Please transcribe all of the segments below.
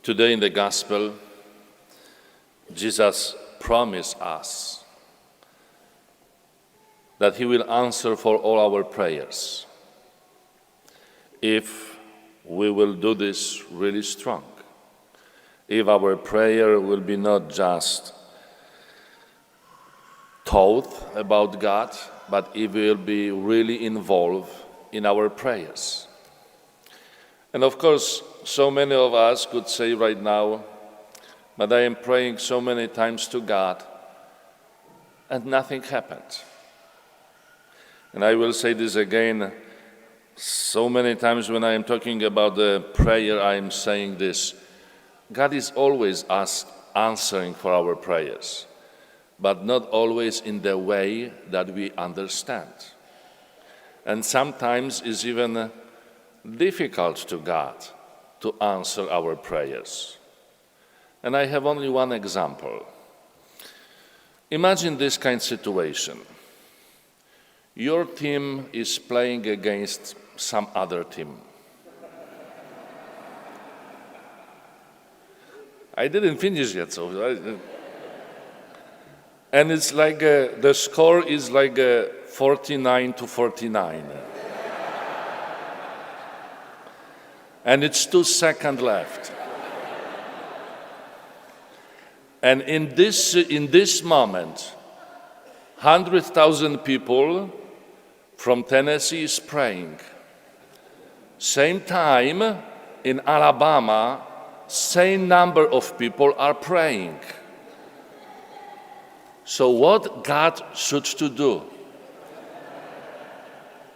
Today in the Gospel, Jesus promised us that He will answer for all our prayers if we will do this really strong. If our prayer will be not just thought about God, but if we will be really involved in our prayers. And of course, so many of us could say right now, but I am praying so many times to God and nothing happened. And I will say this again, so many times when I am talking about the prayer, I am saying this. God is always answering for our prayers, but not always in the way that we understand. And sometimes it's even difficult to God to answer our prayers. And I have only one example. Imagine this kind of situation. Your team is playing against some other team. I didn't finish yet, and it's like the score is like 49-49. And it's 2 seconds left. And in this moment, 100,000 people from Tennessee is praying. Same time in Alabama, same number of people are praying. So what God should to do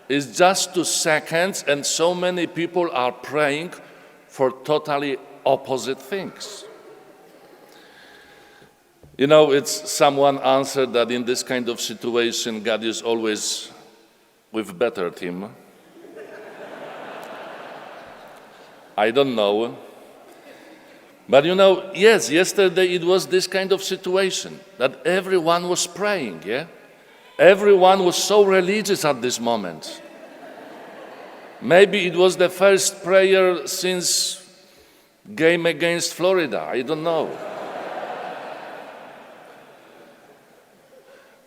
is just 2 seconds and so many people are praying for totally opposite things. You know, it's someone answered that in this kind of situation, God is always with better team. I don't know. But you know, yes, yesterday it was this kind of situation that everyone was praying, yeah? Everyone was so religious at this moment. Maybe it was the first prayer since game against Florida, I don't know.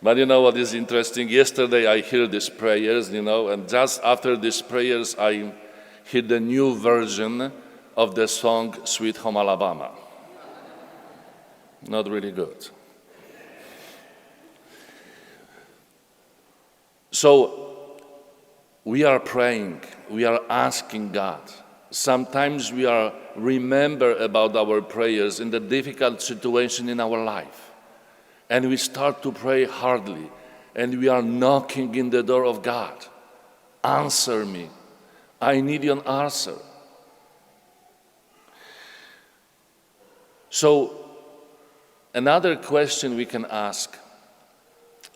But you know what is interesting? Yesterday I heard these prayers, and just after these prayers I heard the new version of the song Sweet Home Alabama. Not really good. So we are praying, we are asking God. Sometimes we are remember about our prayers in the difficult situation in our life. And we start to pray hardly, and we are knocking in the door of God. Answer me. I need an answer. So, another question we can ask,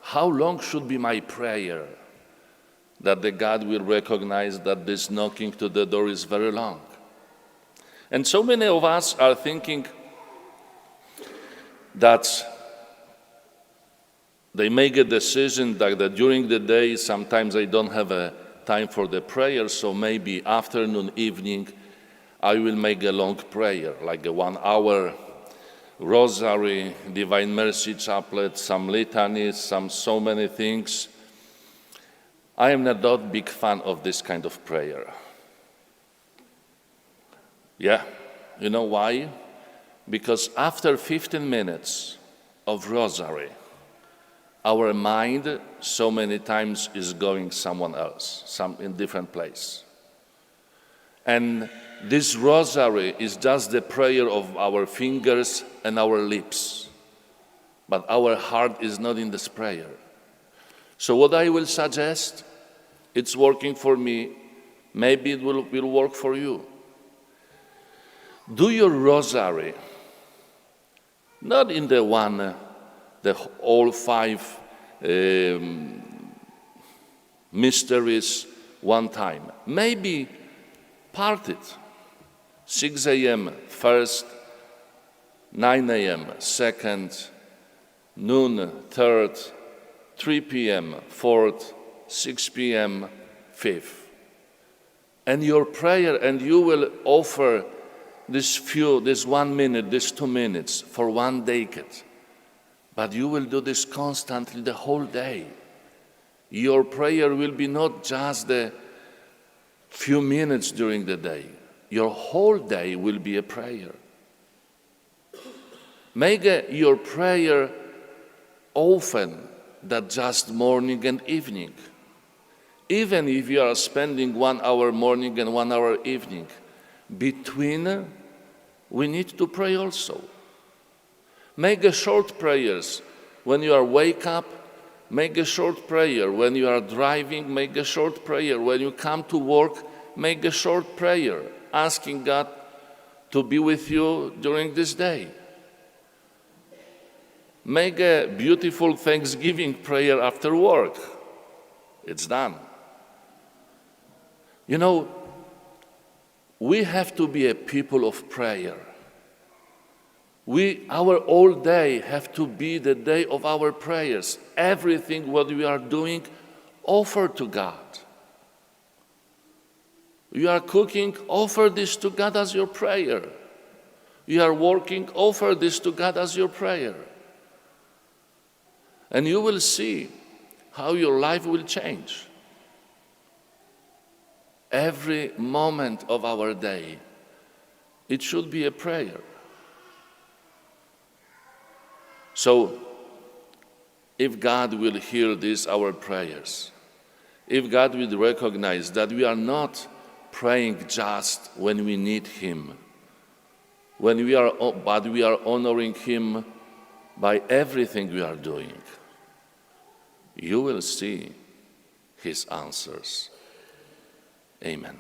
how long should be my prayer that the God will recognize that this knocking to the door is very long? And so many of us are thinking that they make a decision that during the day, sometimes I don't have a time for the prayer, so maybe afternoon, evening, I will make a long prayer, like a 1 hour rosary, Divine Mercy Chaplet, some litanies, so many things. I am not a big fan of this kind of prayer. Yeah, you know why? Because after 15 minutes of rosary, our mind so many times is going someone else, in different place. And this rosary is just the prayer of our fingers and our lips. But our heart is not in this prayer. So what I will suggest, it's working for me, maybe it will work for you. Do your rosary, not in the all 5 mysteries one time. Maybe part it. 6 a.m. first, 9 a.m. second, noon third, 3 p.m. fourth, 6 p.m. fifth. And your prayer, and you will offer this 1 minute, this 2 minutes, for 1 decade. But you will do this constantly the whole day. Your prayer will be not just the few minutes during the day. Your whole day will be a prayer. Make your prayer often, not just morning and evening. Even if you are spending 1 hour morning and 1 hour evening, between, we need to pray also. Make a short prayers when you are wake up. Make a short prayer when you are driving. Make a short prayer when you come to work. Make a short prayer asking God to be with you during this day. Make a beautiful Thanksgiving prayer after work. It's done. You know, we have to be a people of prayer. Our all day have to be the day of our prayers. Everything what we are doing, offer to God. You are cooking, offer this to God as your prayer. You are working, offer this to God as your prayer. And you will see how your life will change. Every moment of our day, it should be a prayer. So, if God will hear these our prayers, if God will recognize that we are not praying just when we need Him, but we are honoring Him by everything we are doing, you will see His answers. Amen.